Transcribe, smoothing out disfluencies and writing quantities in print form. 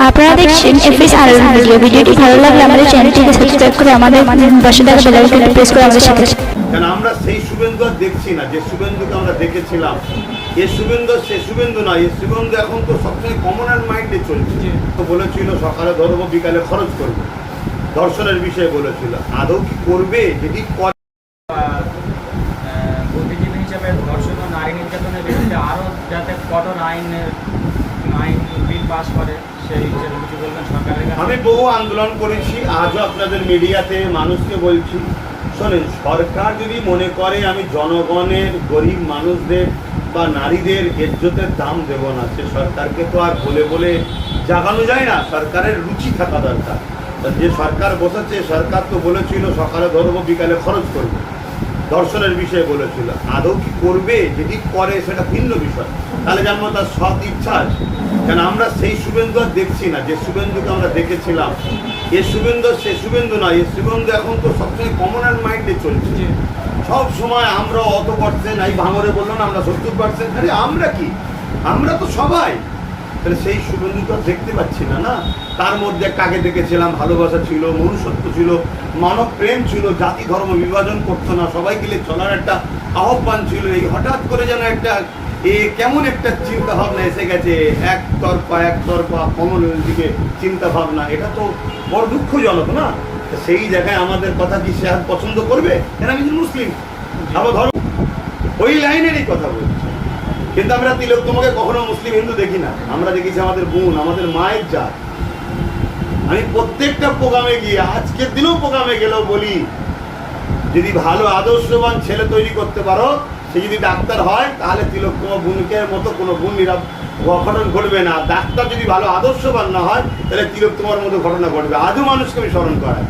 আপনারা দেখছেন FS RL ভিডিওটি ভালো লাগলে আমাদের চ্যানেলটিকে সাবস্ক্রাইব করে আমাদের পাশে থাকা বেল আইকনটি প্রেস করে আমাদের সাথে কারণ আমরা সেই শুভেন্দু আর দেখছি না যে শুভেন্দুকে আমরা দেখেছিলাম। এ শুভেন্দু সে শুভেন্দু নয়, এ শুভেন্দু এখন তো সবসময় কমনার মাইন্ডে চলছে। তো বলেছিল সকালে ধরবো বিকালে খরচ করবো, দর্শনের বিষয়ে বলেছিল। আদৌ কি করবে? যদি বুদ্ধিজীবী হিসেবে ধর্ষণ ও নারী নির্যাতনের বিরুদ্ধে আরও যাতে কঠোর আইন বিল পাস করে সেই হিসেবে কিছু বলবেন সরকারের কাছে? আমি বহু আন্দোলন করেছি, আজও আপনাদের মিডিয়াতে মানুষকে বলছি, শোনেন, সরকার যদি মনে করে আমি জনগণের গরিব মানুষদের বা নারীদের ইজ্জতের দাম দেব না, সে সরকারকে তো আর বলে বলে জাগানো যায় না। সরকারের রুচি থাকা দরকার। যে সরকার বসেছে, সরকার তো বলেছিল সকালে ধরবো বিকালে খরচ করবো, দর্শনের বিষয়ে বলেছিল। আদৌ কি করবে? যদি করে সেটা ভিন্ন বিষয়, তাহলে যেন তার সৎ ইচ্ছা আছে। কেন আমরা সেই শুভেন্দু আর দেখছি না যে শুভেন্দুকে আমরা দেখেছিলাম। এ শুভেন্দু সে শুভেন্দু নয়, এ শুভেন্দু এখন তো সবসময় কমনার মাইন্ডে চলছে। সব সময় আমরা অত পার্সেন্ট, এই ভাঙরে বললো না আমরা 70%, আরে আমরা কি, আমরা তো সবাই। তাহলে সেই শুভেন্দু তো দেখতে পাচ্ছি না। না, তার মধ্যে কাকে দেখেছিলাম, ভালোবাসা ছিল, মনুষ্যত্ব ছিল, মানব প্রেম ছিল, জাতি ধর্ম বিভাজন করতো না, সবাই মিলে চলার একটা আহ্বান ছিল। এই হঠাৎ করে যেন একটা কেমন একটা চিন্তা ভাবনা এসে গেছে, একতরফা কমনের দিকে চিন্তা ভাবনা। এটা তো বড় দুঃখজনক না? সেই জায়গায় আমাদের কথা কি সে আর পছন্দ করবে? কেন আমি মুসলিম, আবার ধর্ম, ওই লাইনেরই কথা বলছি। কিন্তু আমরা তিলোত্তমাকে কখনো মুসলিম হিন্দু দেখি না, আমরা দেখেছি আমাদের বোন, আমাদের মায়ের জাত। আমি প্রত্যেকটা প্রোগ্রামে গিয়ে, আজকের দিনেও প্রোগ্রামে গেলেও বলি, যদি ভালো আদর্শবান ছেলে তৈরি করতে পারো, সে যদি ডাক্তার হয়, তাহলে তিলোত্তমা বোনকে মতো কোনো বোন অঘটন ঘটবে না। ডাক্তার যদি ভালো আদর্শবান না হয়, তাহলে তিলোত্তমার মতো ঘটনা ঘটবে। আজও মানুষকে আমি স্মরণ করাই।